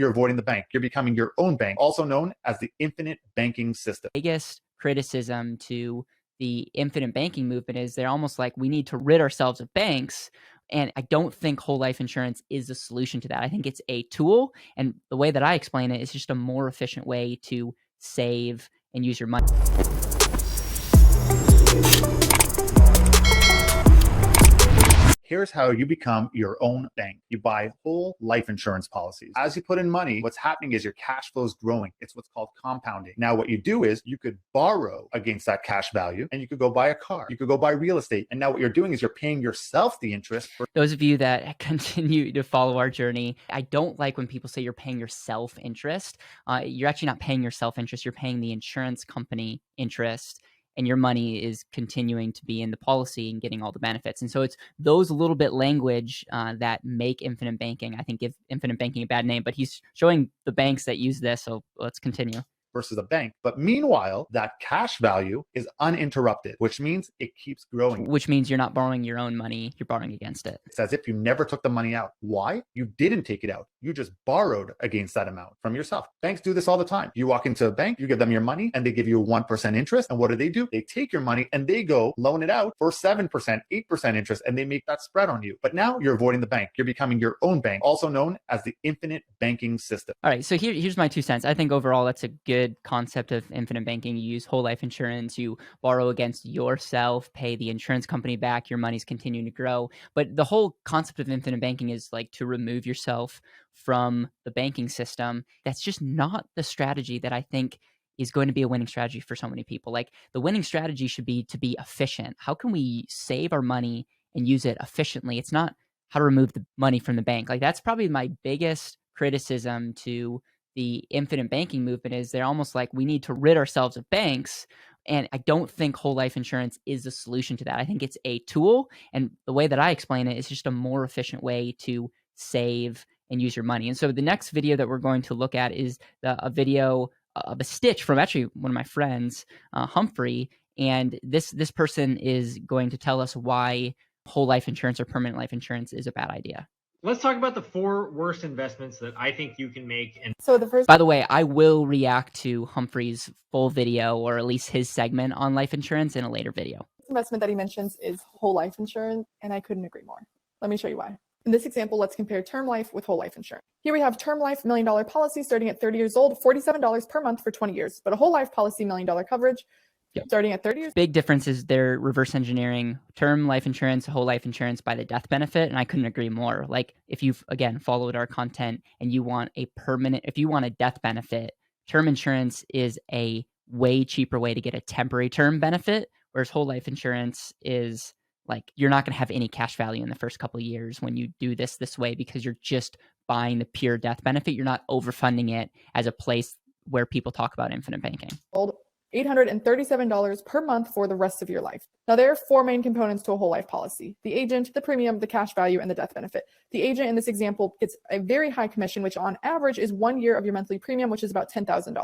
You're avoiding the bank. You're becoming your own bank, also known as the infinite banking system. Biggest criticism to the infinite banking movement is they're almost like we need to rid ourselves of banks. And I don't think whole life insurance is the solution to that. I think it's a tool. And the way that I explain it is just a more efficient way to save and use your money. Here's how you become your own bank. You buy whole life insurance policies. As you put in money, what's happening is your cash flow is growing. It's what's called compounding. Now, what you do is you could borrow against that cash value and you could go buy a car. You could go buy real estate. And now what you're doing is you're paying yourself the interest. For those of you that continue to follow our journey, I don't like when people say you're paying yourself interest. You're actually not paying yourself interest. You're paying the insurance company interest. And your money is continuing to be in the policy and getting all the benefits. And so it's those little bit language that make infinite banking, I think, give infinite banking a bad name. But he's showing the banks that use this. So let's continue. Versus a bank. But meanwhile, that cash value is uninterrupted, which means it keeps growing. Which means you're not borrowing your own money, you're borrowing against it. It's as if you never took the money out. Why? You didn't take it out. You just borrowed against that amount from yourself. Banks do this all the time. You walk into a bank, you give them your money, and they give you 1% interest. And what do? They take your money and they go loan it out for 7%, 8% interest, and they make that spread on you. But now you're avoiding the bank. You're becoming your own bank, also known as the infinite banking system. All right, so here's my 2 cents. I think overall that's a good concept of infinite banking. You use whole life insurance, you borrow against yourself, pay the insurance company back, your money's continuing to grow. But the whole concept of infinite banking is like to remove yourself from the banking system. That's just not the strategy that I think is going to be a winning strategy for so many people. Like the winning strategy should be to be efficient. How can we save our money and use it efficiently? It's not how to remove the money from the bank. Like that's probably my biggest criticism to the infinite banking movement is they're almost like we need to rid ourselves of banks. And I don't think whole life insurance is the solution to that. I think it's a tool. And the way that I explain it is just a more efficient way to save and use your money. And so the next video that we're going to look at is a video of a stitch from actually one of my friends, Humphrey. And this person is going to tell us why whole life insurance or permanent life insurance is a bad idea. Let's talk about the 4 worst investments that I think you can make. And so by the way, I will react to Humphrey's full video, or at least his segment on life insurance, in a later video. Investment that he mentions is whole life insurance, and I couldn't agree more. Let me show you why. In this example, let's compare term life with whole life insurance. Here we have term life $1 million policy starting at 30 years old, $47 per month for 20 years, but a whole life policy $1 million coverage. Yep. Starting at 30 years. Big difference is they're reverse engineering term life insurance, whole life insurance by the death benefit. And I couldn't agree more. Like if you've, again, followed our content and you want a permanent, if you want a death benefit, term insurance is a way cheaper way to get a temporary term benefit. Whereas whole life insurance is like, you're not going to have any cash value in the first couple of years when you do this way, because you're just buying the pure death benefit. You're not overfunding it as a place where people talk about infinite banking. $837 per month for the rest of your life. Now, there are 4 main components to a whole life policy: the agent, the premium, the cash value, and the death benefit. The agent in this example gets a very high commission, which on average is 1 year of your monthly premium, which is about $10,000.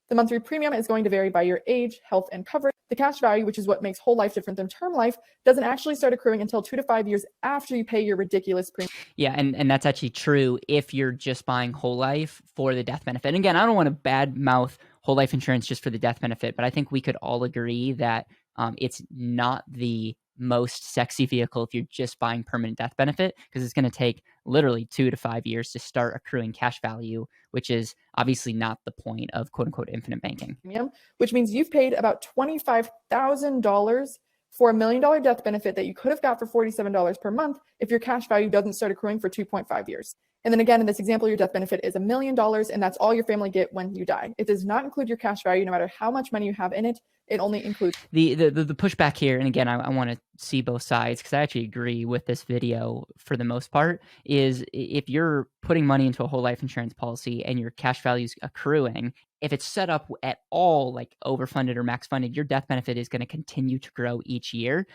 The monthly premium is going to vary by your age, health, and coverage. The cash value, which is what makes whole life different than term life, doesn't actually start accruing until 2 to 5 years after you pay your ridiculous premium. Yeah, and that's actually true if you're just buying whole life for the death benefit. And again, I don't want to badmouth whole life insurance just for the death benefit, but I think we could all agree that it's not the most sexy vehicle if you're just buying permanent death benefit, because it's going to take literally 2 to 5 years to start accruing cash value, which is obviously not the point of quote unquote infinite banking. Which means you've paid about $25,000 for $1 million death benefit that you could have got for $47 per month if your cash value doesn't start accruing for 2.5 years. And then again, in this example, your death benefit is $1 million, and that's all your family get when you die. It does not include your cash value, no matter how much money you have in it. It only includes the pushback here. And again, I want to see both sides, because I actually agree with this video for the most part, is if you're putting money into a whole life insurance policy and your cash value is accruing, if it's set up at all like overfunded or max funded, your death benefit is going to continue to grow each year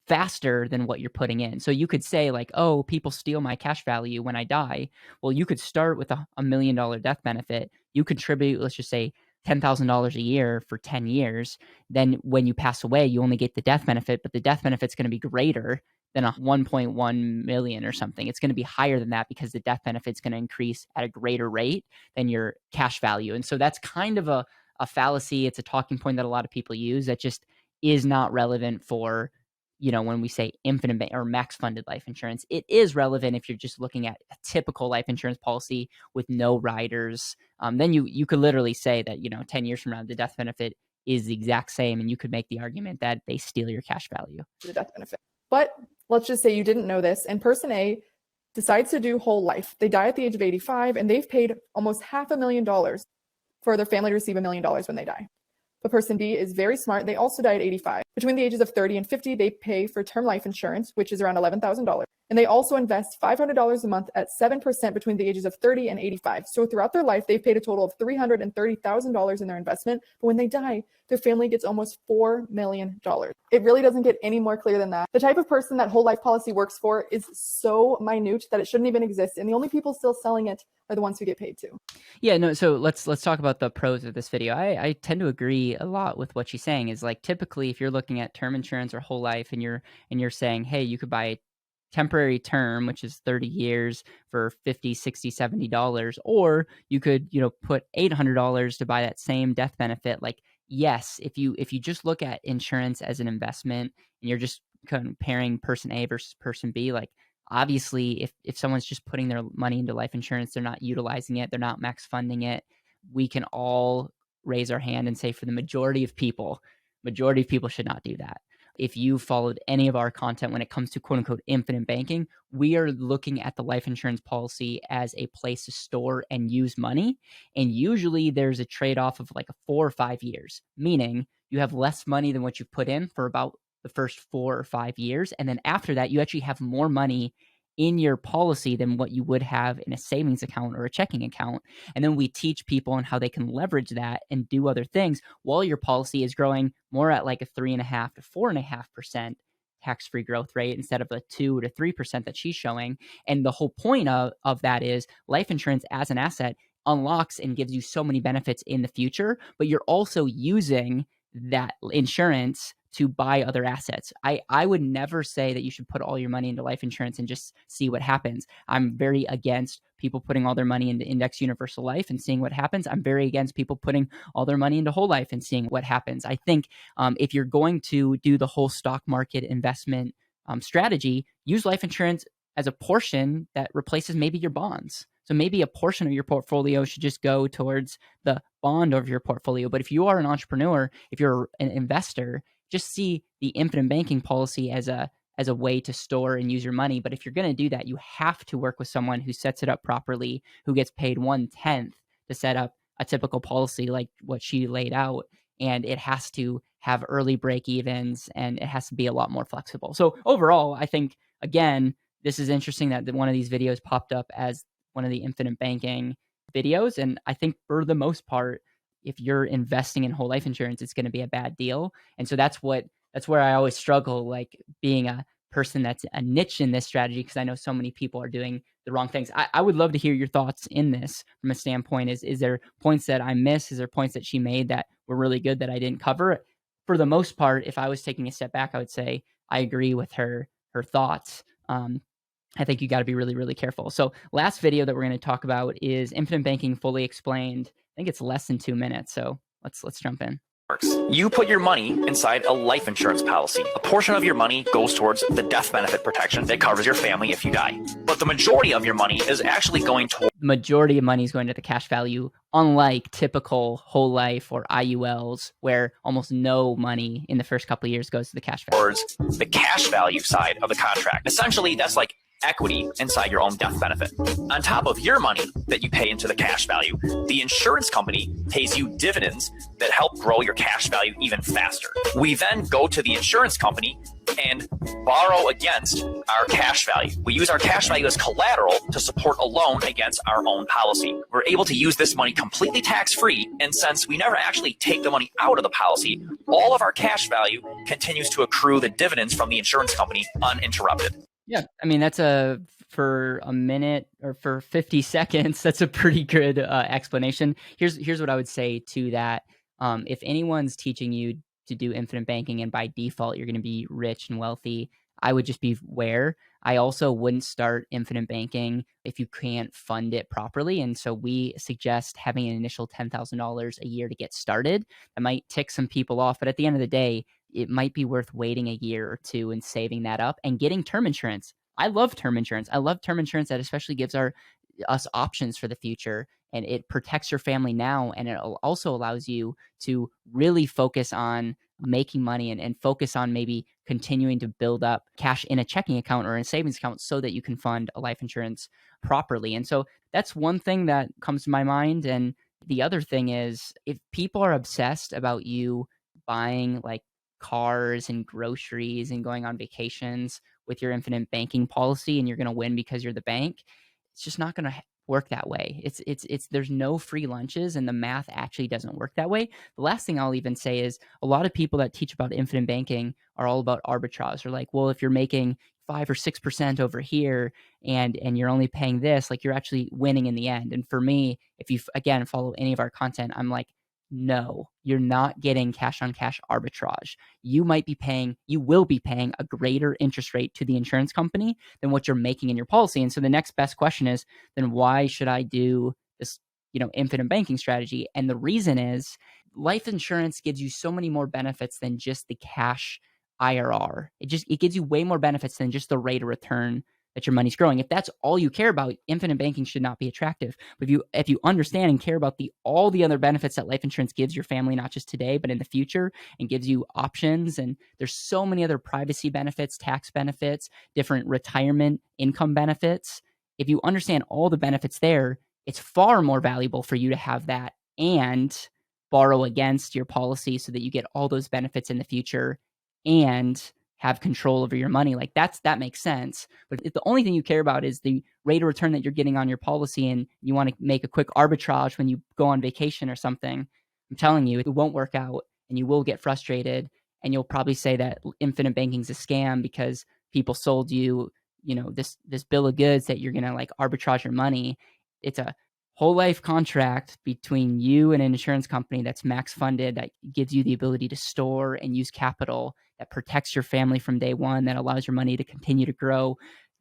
faster than what you're putting in. So you could say like, oh, people steal my cash value when I die. Well, you could start with a $1 million death benefit. You contribute, let's just say, $10,000 a year for 10 years. Then when you pass away, you only get the death benefit, but the death benefit's going to be greater than a 1.1 million or something. It's going to be higher than that because the death benefit is going to increase at a greater rate than your cash value. And so that's kind of a fallacy. It's a talking point that a lot of people use that just is not relevant for, when we say infinite or max funded life insurance. It is relevant if you're just looking at a typical life insurance policy with no riders. Then you could literally say that, 10 years from now, the death benefit is the exact same. And you could make the argument that they steal your cash value. The death benefit. But let's just say you didn't know this, and person A decides to do whole life. They die at the age of 85, and they've paid almost $500,000 for their family to receive $1 million when they die. But person B is very smart. They also die at 85. Between the ages of 30 and 50, they pay for term life insurance, which is around $11,000. And they also invest $500 a month at 7% between the ages of 30 and 85. So throughout their life, they've paid a total of $330,000 in their investment. But when they die, their family gets almost $4 million. It really doesn't get any more clear than that. The type of person that whole life policy works for is so minute that it shouldn't even exist. And the only people still selling it are the ones who get paid to. Yeah, no, so let's talk about the pros of this video. I tend to agree a lot with what she's saying. Is like, typically if you're looking at term insurance or whole life and you're saying, hey, you could buy a temporary term, which is 30 years for $50, $60, $70, or you could, put $800 to buy that same death benefit. Like, yes, if you just look at insurance as an investment and you're just comparing person A versus person B, like, obviously if someone's just putting their money into life insurance, they're not utilizing it, they're not max funding it, we can all raise our hand and say for the majority of people should not do that. If you followed any of our content when it comes to quote unquote infinite banking, we are looking at the life insurance policy as a place to store and use money. And usually there's a trade-off of like 4 or 5 years, meaning you have less money than what you've put in for about the first 4 or 5 years. And then after that, you actually have more money in your policy than what you would have in a savings account or a checking account. And then we teach people on how they can leverage that and do other things while your policy is growing more at like a 3.5% to 4.5% tax-free growth rate instead of a 2 to 3% that she's showing. And the whole point of that is life insurance as an asset unlocks and gives you so many benefits in the future, but you're also using that insurance to buy other assets. I would never say that you should put all your money into life insurance and just see what happens. I'm very against people putting all their money into index universal life and seeing what happens. I'm very against people putting all their money into whole life and seeing what happens. I think if you're going to do the whole stock market investment strategy, use life insurance as a portion that replaces maybe your bonds. So maybe a portion of your portfolio should just go towards the bond of your portfolio. But if you are an entrepreneur, if you're an investor, just see the infinite banking policy as a way to store and use your money. But if you're going to do that, you have to work with someone who sets it up properly, who gets paid 1/10 to set up a typical policy like what she laid out. And it has to have early break evens and it has to be a lot more flexible. So overall, I think, again, this is interesting that one of these videos popped up as one of the infinite banking videos. And I think for the most part, if you're investing in whole life insurance, it's going to be a bad deal. And so that's where I always struggle, like being a person that's a niche in this strategy, because I know so many people are doing the wrong things. I would love to hear your thoughts in this from a standpoint. Is there points that I missed? Is there points that she made that were really good that I didn't cover? For the most part, if I was taking a step back, I would say I agree with her thoughts. I think you got to be really, really careful. So last video that we're going to talk about is infinite banking fully explained. I think it's less than 2 minutes. So let's jump in. You put your money inside a life insurance policy. A portion of your money goes towards the death benefit protection that covers your family if you die. But the majority of your money is actually going toward the majority of money is going to the cash value, unlike typical whole life or IULs, where almost no money in the first couple of years goes to the cash value. towards the cash value side of the contract. Essentially, that's like equity inside your own death benefit. On top of your money that you pay into the cash value, the insurance company pays you dividends that help grow your cash value even faster. We then go to the insurance company and borrow against our cash value. We use our cash value as collateral to support a loan against our own policy. We're able to use this money completely tax-free, and since we never actually take the money out of the policy, all of our cash value continues to accrue the dividends from the insurance company uninterrupted. Yeah, I mean, for a minute or for 50 seconds, that's a pretty good explanation. Here's what I would say to that. If anyone's teaching you to do infinite banking and by default you're going to be rich and wealthy, I would just beware. I also wouldn't start infinite banking if you can't fund it properly. And so we suggest having an initial $10,000 a year to get started. That might tick some people off, but at the end of the day, it might be worth waiting a year or two and saving that up and getting term insurance. I love term insurance. I love term insurance that especially gives us options for the future, and it protects your family now, and it also allows you to really focus on making money and focus on maybe continuing to build up cash in a checking account or in a savings account so that you can fund a life insurance properly. And so that's one thing that comes to my mind. And the other thing is, if people are obsessed about you buying like cars and groceries and going on vacations with your infinite banking policy and you're going to win because you're the bank, it's just not going to work that way. It's there's no free lunches, and the math actually doesn't work that way. The last thing I'll even say is a lot of people that teach about infinite banking are all about arbitrage. They're like, well, if you're making 5 or 6% over here and you're only paying this, like you're actually winning in the end. And for me, if you again follow any of our content, I'm like, no, you're not getting cash on cash arbitrage. You will be paying a greater interest rate to the insurance company than what you're making in your policy. And so the next best question is, then why should I do this, infinite banking strategy? And the reason is life insurance gives you so many more benefits than just the cash IRR. It gives you way more benefits than just the rate of return that your money's growing. If that's all you care about, infinite banking should not be attractive. But if you understand and care about all the other benefits that life insurance gives your family, not just today, but in the future, and gives you options, and there's so many other privacy benefits, tax benefits, different retirement income benefits. If you understand all the benefits there, it's far more valuable for you to have that and borrow against your policy so that you get all those benefits in the future and have control over your money. Like that makes sense. But if the only thing you care about is the rate of return that you're getting on your policy and you want to make a quick arbitrage when you go on vacation or something, I'm telling you, it won't work out and you will get frustrated, and you'll probably say that infinite banking is a scam because people sold you, this bill of goods that you're going to like arbitrage your money. It's a whole life contract between you and an insurance company that's max funded, that gives you the ability to store and use capital, that protects your family from day one, that allows your money to continue to grow,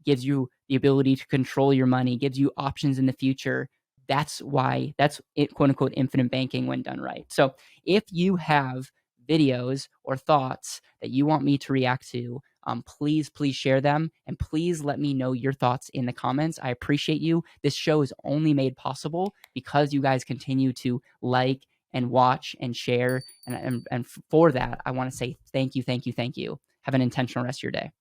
gives you the ability to control your money, gives you options in the future. That's why that's it, quote unquote, infinite banking when done right. So if you have videos or thoughts that you want me to react to, please share them, and please let me know your thoughts in the comments. I appreciate you. This show is only made possible because you guys continue to like and watch and share. And for that, I want to say thank you. Have an intentional rest of your day.